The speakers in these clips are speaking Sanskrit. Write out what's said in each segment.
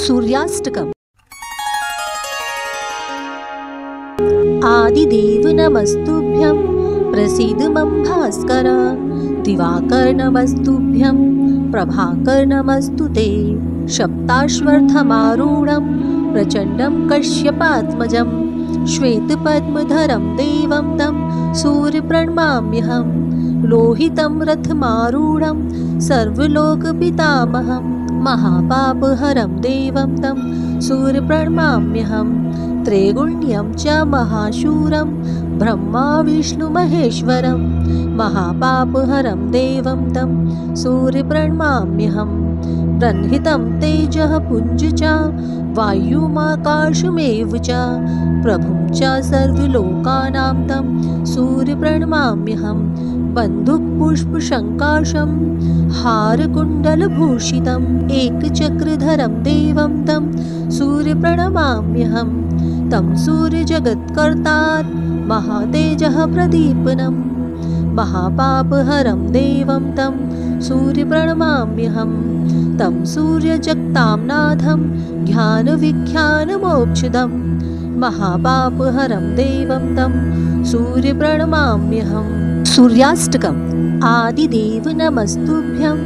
सूर्याष्टकम्। आदिदेव नमस्तुभ्यं प्रसीद मम भास्कर। दिवाकर नमस्तुभ्यं प्रभाकर नमस्तुते। सप्ताश्वत्थमारूढं प्रचण्डं कश्यपात्मजं श्वेतपद्मधरं देवं तं सूर्यप्रणमाम्यहं। लोहितं रथमारूढं सर्वलोकपितामहं महापापहरं देवं तं सूर्यप्रणमाम्यहं। त्रैगुण्यं च महाशूरं ब्रह्मा विष्णुमहेश्वरं महापापहरं देवं तं सूर्यप्रणमाम्यहं। ब्रह्मितं तेजः पुञ्ज च वायुमाकाशमेव च प्रभुं च सर्वलोकानां तं सूर्यप्रणमाम्यहं। बन्धुपुष्पशङ्काशं हारकुण्डलभूषितम् एकचक्रधरं देवं तं सूर्यप्रणमाम्यहं। तं सूर्यजगत्कर्तारं महातेजः प्रदीपनं महापापहरं देवं तं सूर्यप्रणमाम्यहं। तं सूर्यजगतांनाथं ज्ञानविज्ञानमोक्षदं महापापहरं देवं तं सूर्यप्रणमाम्यहं। सूर्याष्टकम्। आदिदेव नमस्तुभ्यं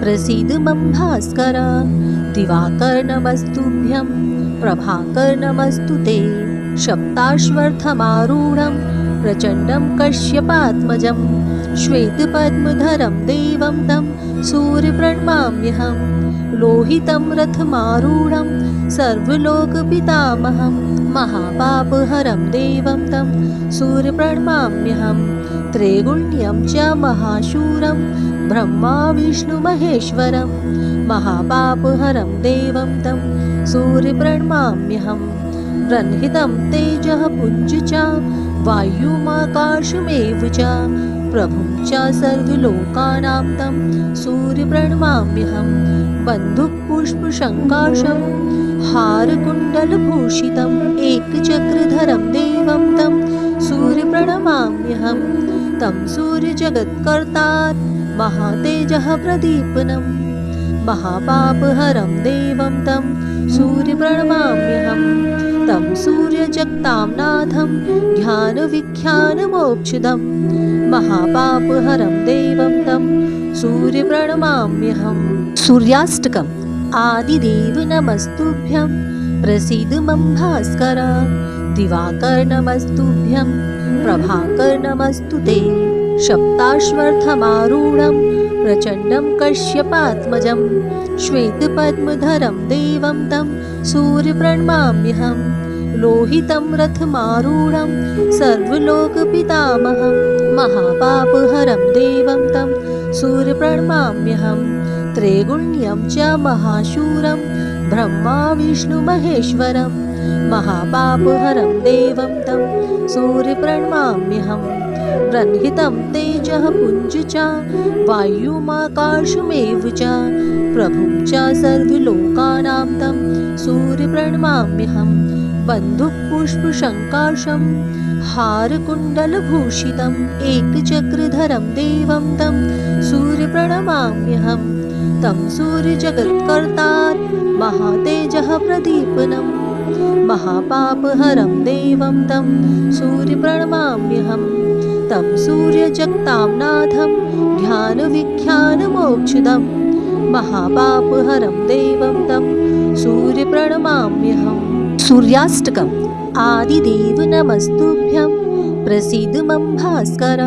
प्रसीद मम भास्कर। दिवाकर नमस्तुभ्यं प्रभाकर नमस्तुते। सप्ताश्वत्थमारूढं प्रचण्डं कश्यपात्मजं श्वेतपद्मधरं देवं तं सूर्यप्रणमाम्यहं। लोहितं रथमारूढं सर्वलोकपितामहं महापापहरं देवं तं सूर्यप्रणमाम्यहं। त्रैगुण्यं च महाशूरं ब्रह्मा विष्णुमहेश्वरं महापापहरं देवं तं सूर्यप्रणमाम्यहं। ब्रह्मितं तेजः पुञ्ज च वायुमाकाशमेव च प्रभुं च सर्वलोकानां तं सूर्यप्रणमाम्यहं। बन्धुपुष्पशङ्काशं हारकुण्डलभूषितम् एकचक्रधरं देवं तं सूर्यप्रणमाम्यहं। तं सूर्यजगत्कर्तारं महातेजः प्रदीपनं महापापहरं देवं तं सूर्यप्रणमाम्यहं। तं सूर्यजगतांनाथं ज्ञानविज्ञानमोक्षदं महापापहरं देवं तं सूर्यप्रणमाम्यहं। सूर्याष्टकम्। आदिदेव नमस्तुभ्यं प्रसीद मम भास्कर। दिवाकर नमस्तुभ्यं प्रभाकर नमस्तुते। सप्ताश्वत्थमारूढं प्रचण्डं कश्यपात्मजं श्वेतपद्मधरं देवं तं सूर्यप्रणमाम्यहं। लोहितं रथमारूढं सर्वलोकपितामहं महापापहरं देवं तं सूर्यप्रणमाम्यहं। त्रैगुण्यं च महाशूरं ब्रह्मा विष्णुमहेश्वरं महापापहरं देवं तं सूर्यप्रणमाम्यहं। ब्रह्मितं तेजः पुञ्ज च वायुमाकाशमेव च प्रभुं च सर्वलोकानां तं सूर्यप्रणमाम्यहं। बन्धुपुष्पशङ्काशं हारकुण्डलभूषितम् एकचक्रधरं देवं तं सूर्यप्रणमाम्यहं। तं सूर्यजगत्कर्तारं महातेजः प्रदीपनं महापापहरं देवं तं सूर्यप्रणमाम्यहं। तं सूर्यजगतांनाथं ज्ञानविज्ञानमोक्षदं महापापहरं देवं तं सूर्यप्रणमाम्यहं। सूर्याष्टकम्। आदिदेव नमस्तुभ्यं प्रसीद मम भास्कर।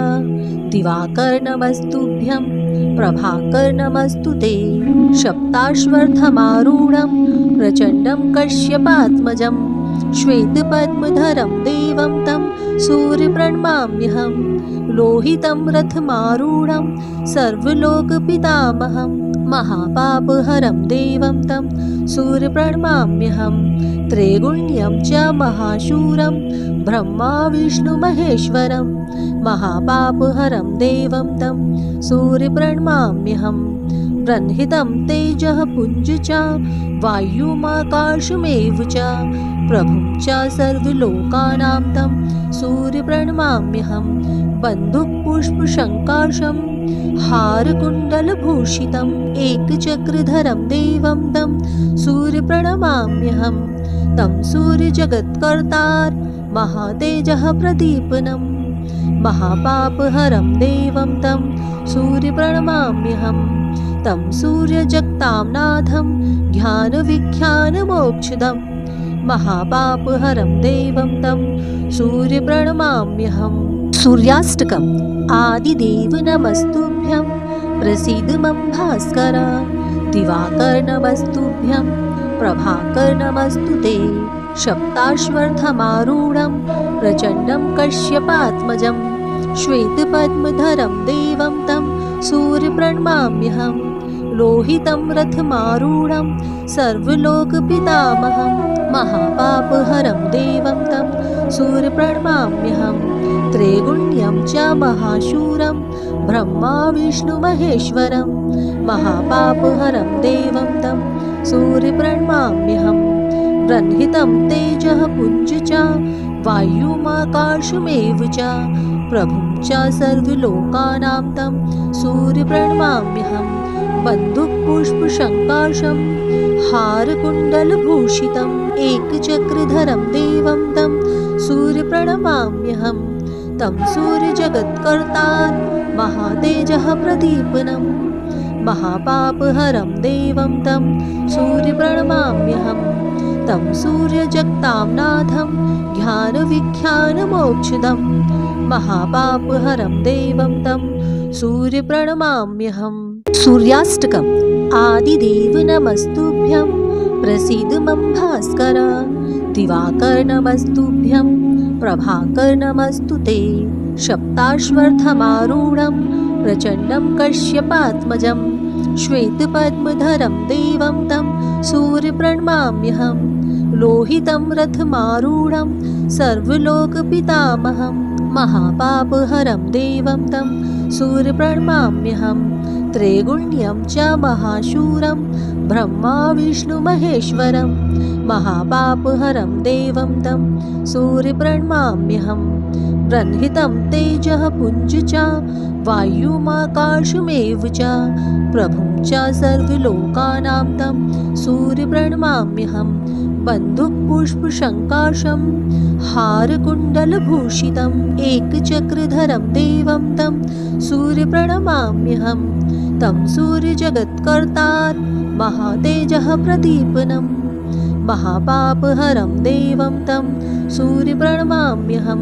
दिवाकर नमस्तुभ्यं प्रभाकर नमस्तुते। सप्ताश्वत्थमारूढं प्रचण्डं कश्यपात्मजं श्वेतपद्मधरं देवं तं सूर्यप्रणमाम्यहं। लोहितं रथमारूढं सर्वलोकपितामहं महापापहरं देवं तं सूर्यप्रणमाम्यहं। त्रैगुण्यं च महाशूरं ब्रह्मा विष्णुमहेश्वरं महापापहरं देवं तं सूर्यप्रणमाम्यहं। ब्रह्मितं तेजः पुञ्ज च वायुमाकाशमेव च प्रभुं च सर्वलोकानां तं सूर्यप्रणमाम्यहं। बन्धुपुष्पशङ्काशं हारकुण्डलभूषितम् एकचक्रधरं देवं तं सूर्यप्रणमाम्यहं तं सूर्यजगत्कर्तार महातेजः प्रदीपनं महापापहरं देवं तं सूर्यप्रणमाम्यहं तं सूर्यजगतां नाथं ज्ञानविख्यानमोक्षदं महापापहरं देवं तं सूर्यप्रणमाम्यहं। सूर्याष्टकम् आदिदेव नमस्तुभ्यं प्रसीद मम भास्कर दिवाकर नमस्तुभ्यं प्रभाकर नमस्तु ते सप्ताश्वर्थमारूढं प्रचण्डं कश्यपात्मजं श्वेतपद्मधरं देवं तं सूर्यप्रणमाम्यहं लोहितं रथमारूढं सर्वलोकपितामहं महापापहरं देवं तं सूर्यप्रणमाम्यहं त्रैगुण्यं च महाशूरं ब्रह्मा विष्णुमहेश्वरं महापापहरं देवं तं सूर्यप्रणमाम्यहं ब्रह्मितं तेजः पुञ्ज च वायुमाकाशमेव च प्रभुं च सर्वलोकानां तं सूर्यप्रणमाम्यहं बन्धुपुष्पशङ्काशं हारकुण्डलभूषितम् एकचक्रधरं देवं तं सूर्यप्रणमाम्यहं तं सूर्यजगत्कर्तार महातेजः प्रदीपनं महापापहरं देवं तं सूर्यप्रणमाम्यहं तं सूर्यजगतां नाथं ज्ञानविख्यानमोक्षदं महापापहरं देवं तं सूर्यप्रणमाम्यहम्। सूर्याष्टकम् आदिदेव नमस्तुभ्यं प्रसीद मम भास्कर दिवाकर नमस्तुभ्यं प्रभाकर नमस्तु ते सप्ताश्वर्थमारूढं प्रचण्डं कश्यपात्मजं श्वेतपद्मधरं देवं तं सूर्यप्रणमाम्यहं लोहितं रथमारूढं सर्वलोकपितामहं महापापहरं देवं तं सूर्यप्रणमाम्यहं त्रैगुण्यं च महाशूरं ब्रह्मा विष्णुमहेश्वरं महापापहरं देवं तं सूर्यप्रणमाम्यहं ब्रह्मितं तेजः पुञ्ज च वायुमाकाशमेव च प्रभुं च सर्वलोकानां तं सूर्यप्रणमाम्यहं बन्धुपुष्पशङ्काशं हारकुण्डलभूषितम् एकचक्रधरं देवं तं सूर्यप्रणमाम्यहं तं सूर्यजगत्कर्तार महातेजः प्रदीपनं महापापहरं देवं तं सूर्यप्रणमाम्यहं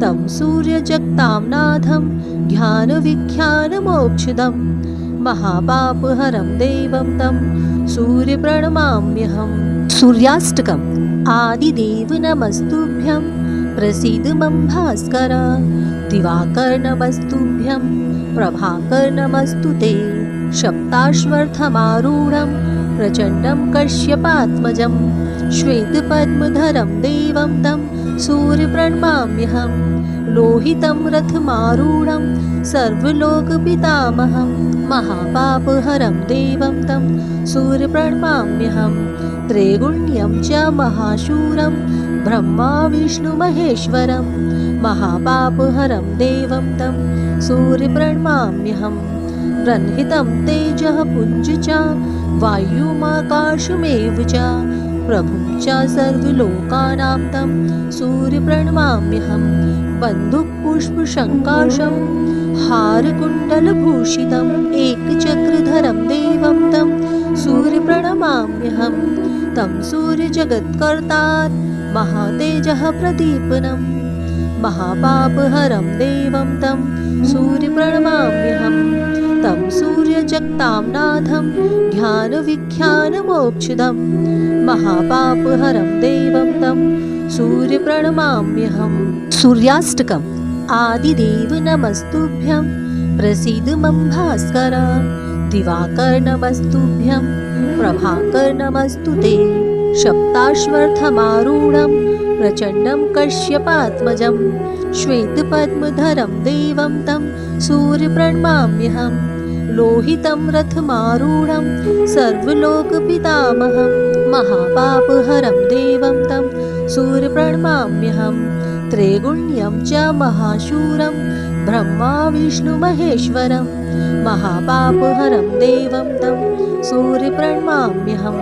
तं सूर्यजगतां नाथं ज्ञानविख्यानमोक्षदं महापापहरं देवं तं सूर्यप्रणमाम्यहम्। सूर्याष्टकम् आदिदेव नमस्तुभ्यं प्रसीद मम भास्कर दिवाकर नमस्तुभ्यं प्रभाकर नमस्तु ते सप्ताश्वर्थमारूढं प्रचण्डं कश्यपात्मजं श्वेतपद्मधरं देवं तं सूर्यप्रणमाम्यहं लोहितं रथमारूढं सर्वलोकपितामहं महापापहरं देवं तं सूर्यप्रणमाम्यहं त्रैगुण्यं च महाशूरं ब्रह्मा विष्णुमहेश्वरं महापापहरं देवं तं सूर्यप्रणमाम्यहं ब्रह्मितं तेजः पुञ्ज च वायुमाकाशमेव च प्रभुं च सर्वलोकानां तं सूर्यप्रणमाम्यहं बन्धुपुष्पशङ्काशं हारकुण्डलभूषितम् एकचक्रधरं देवं तं सूर्यप्रणमाम्यहं तं सूर्यजगत्कर्तार महातेजः प्रदीपनं महापापहरं देवं तं सूर्यप्रणमाम्यहं तं सूर्यजगतां नाथं ज्ञानविख्यानमोक्षदं महापापहरं देवं तं सूर्यप्रणमाम्यहम्। सूर्याष्टकम् आदिदेव नमस्तुभ्यं प्रसीद मम भास्कर दिवाकर नमस्तुभ्यं प्रभाकर नमस्तु ते सप्ताश्वर्थमारूढं प्रचण्डं कश्यपात्मजं श्वेतपद्मधरं देवं तं सूर्यप्रणमाम्यहं लोहितं रथमारूढं सर्वलोकपितामहं महापापहरं देवं तं सूर्यप्रणमाम्यहं त्रैगुण्यं च महाशूरं ब्रह्मा विष्णुमहेश्वरं महापापहरं देवं तं सूर्यप्रणमाम्यहं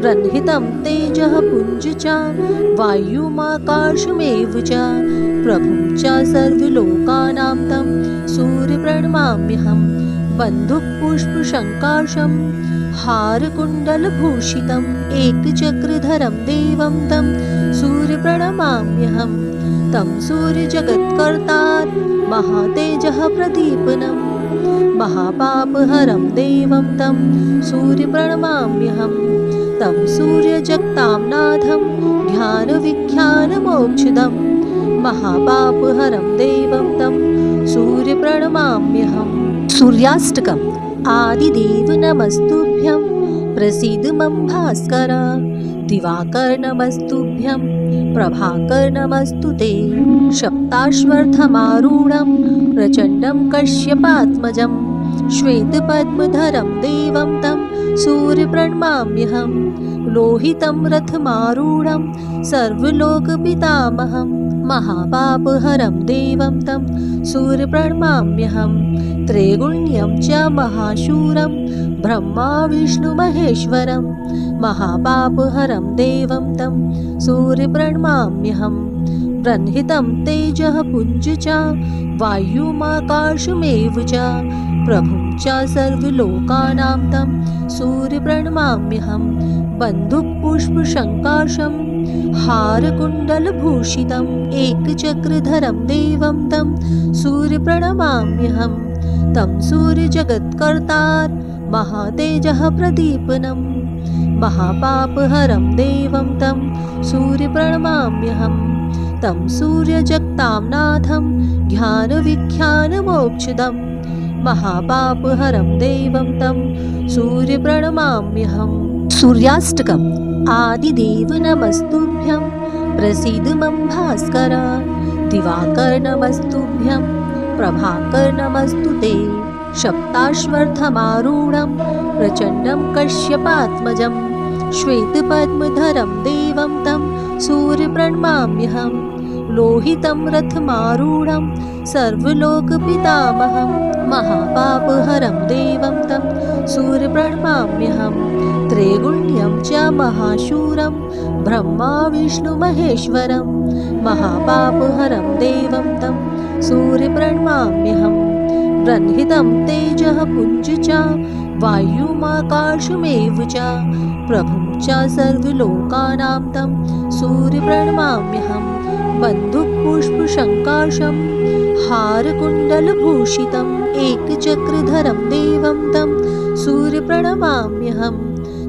ब्रह्मितं तेजः पुञ्ज च वायुमाकाशमेव च प्रभुं च सर्वलोकानां तं सूर्यप्रणमाम्यहं बन्धुपुष्पशङ्काशं हारकुण्डलभूषितम् एकचक्रधरं देवं तं सूर्यप्रणमाम्यहं तं सूर्यजगत्कर्तार महातेजः प्रदीपनं महापापहरं देवं तं सूर्यप्रणमाम्यहं तं सूर्यजगतांनाथं ध्यानविख्यानमोक्षदं महापापहरं देवं तं सूर्यप्रणमाम्यहं। सूर्याष्टकम्। आदिदेव नमस्तुभ्यं प्रसीद मम भास्कर दिवाकर नमस्तुभ्यं प्रभाकर नमस्तुते सप्ताश्वर्थमारूढं प्रचण्डं कश्यपात्मजं श्वेतपद्मधरं देवं तं सूर्यप्रणमाम्यहं लोहितं रथमारूढं सर्वलोकपितामहं महापापहरं देवं तं सूर्यप्रणमाम्यहं त्रैगुण्यं च महाशूरं ब्रह्मा विष्णुमहेश्वरं महापापहरं देवं तं सूर्यप्रणमाम्यहं ब्रह्मितं तेजः पुञ्ज च वायुमाकाशमेव च प्रभुं च सर्वलोकानां तं सूर्यप्रणमाम्यहं बन्धुपुष्पशङ्काशं हारकुण्डलभूषितम् एकचक्रधरं देवं तं सूर्यप्रणमाम्यहं तं सूर्यजगत्कर्तार महातेजः प्रदीपनं महापापहरं देवं तं सूर्यप्रणमाम्यहं तं सूर्यजगतांनाथं ध्यानविख्यानमोक्षदं महापापहरं देवं तं सूर्यप्रणमाम्यहम्। सूर्याष्टकम्। आदिदेव नमस्तुभ्यं प्रसीद मम भास्कर दिवाकर नमस्तुभ्यं प्रभाकर नमस्तुते सप्ताश्वर्थमारूढं प्रचण्डं कश्यपात्मजं श्वेतपद्मधरं देवं तं सूर्यप्रणमाम्यहं लोहितं रथमारूढं सर्वलोकपितामहं महापापहरं देवं तं सूर्यप्रणमाम्यहं त्रैगुण्यं च महाशूरं ब्रह्मा विष्णुमहेश्वरं महापापहरं देवं तं सूर्यप्रणमाम्यहं ब्रह्मितं तेजः पुञ्ज च वायुमाकाशमेव च प्रभुं च सर्वलोकानां तं सूर्यप्रणमाम्यहं बन्धुपुष्पशङ्काशं हारकुण्डलभूषितम् एकचक्रधरं देवं तं सूर्यप्रणमाम्यहं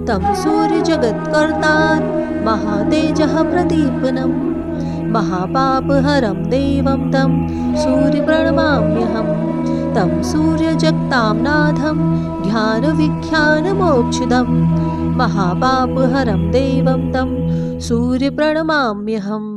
तं सूर्यजगत्कर्तार महातेजः प्रदीपनं महापापहरं देवं तं सूर्यप्रणमाम्यहं तं सूर्यजगतांनाथं ध्यानविख्यानमोक्षदं महापापहरं देवं तं सूर्यप्रणमाम्यहम्।